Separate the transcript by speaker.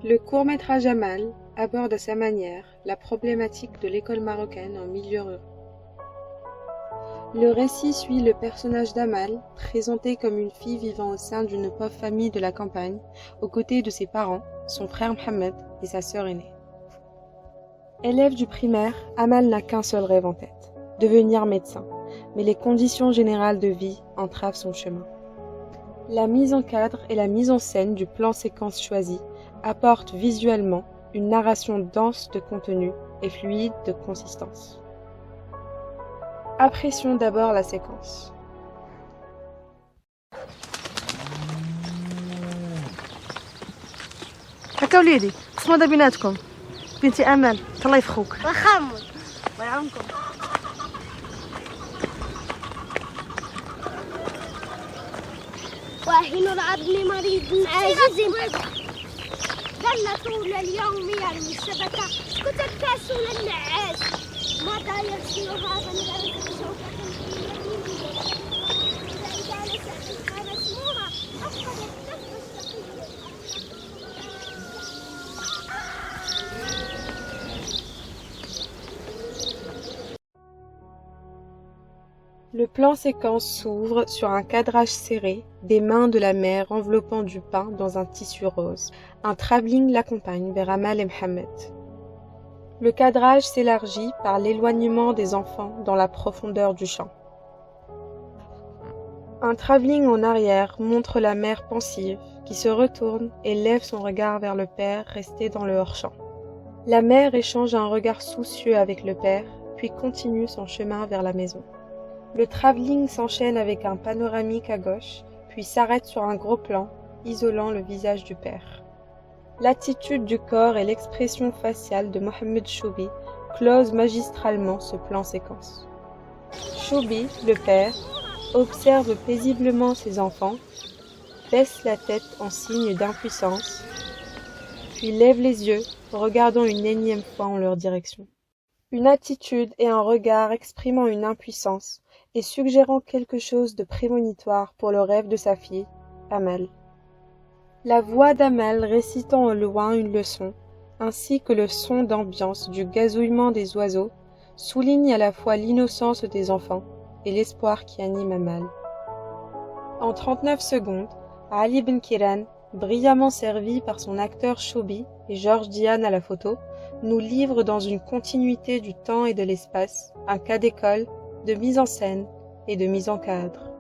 Speaker 1: Le court-métrage Amal aborde à sa manière la problématique de l'école marocaine en milieu rural. Le récit suit le personnage d'Amal, présentée comme une fille vivant au sein d'une pauvre famille de la campagne, aux côtés de ses parents, son frère Mohamed et sa sœur aînée. Élève du primaire, Amal n'a qu'un seul rêve en tête, devenir médecin, mais les conditions générales de vie entravent son chemin. La mise en cadre et la mise en scène du plan séquence choisi apportent visuellement une narration dense de contenu et fluide de consistance. Apprécions d'abord la séquence.
Speaker 2: هكا وليدي اسمو هذا بيناتكم بنتي امل الله يفخوك
Speaker 3: وخمر ويعمكم واهن العظم مريض عاجز ظل طول اليوم يرمي الشبكة كتكاسل النعاس ماذا يغسل هذا من شوكة في يمينه إذا نسأت رسمها أفقد الطفل الشقي.
Speaker 1: Le plan séquence s'ouvre sur un cadrage serré, des mains de la mère enveloppant du pain dans un tissu rose. Un travelling l'accompagne vers Amal et Mohamed. Le cadrage s'élargit par l'éloignement des enfants dans la profondeur du champ. Un travelling en arrière montre la mère pensive qui se retourne et lève son regard vers le père resté dans le hors-champ. La mère échange un regard soucieux avec le père, puis continue son chemin vers la maison. Le travelling s'enchaîne avec un panoramique à gauche, puis s'arrête sur un gros plan, isolant le visage du père. L'attitude du corps et l'expression faciale de Mohamed Choubi closent magistralement ce plan séquence. Choubi, le père, observe paisiblement ses enfants, baisse la tête en signe d'impuissance, puis lève les yeux, regardant une énième fois en leur direction. Une attitude et un regard exprimant une impuissance et suggérant quelque chose de prémonitoire pour le rêve de sa fille, Amal. La voix d'Amal récitant au loin une leçon, ainsi que le son d'ambiance du gazouillement des oiseaux, soulignent à la fois l'innocence des enfants et l'espoir qui anime Amal. En 39 secondes, Ali Ben Kiran, brillamment servi par son acteur Choubi et Georges Diane à la photo, nous livre dans une continuité du temps et de l'espace un cas d'école, de mise en scène et de mise en cadre.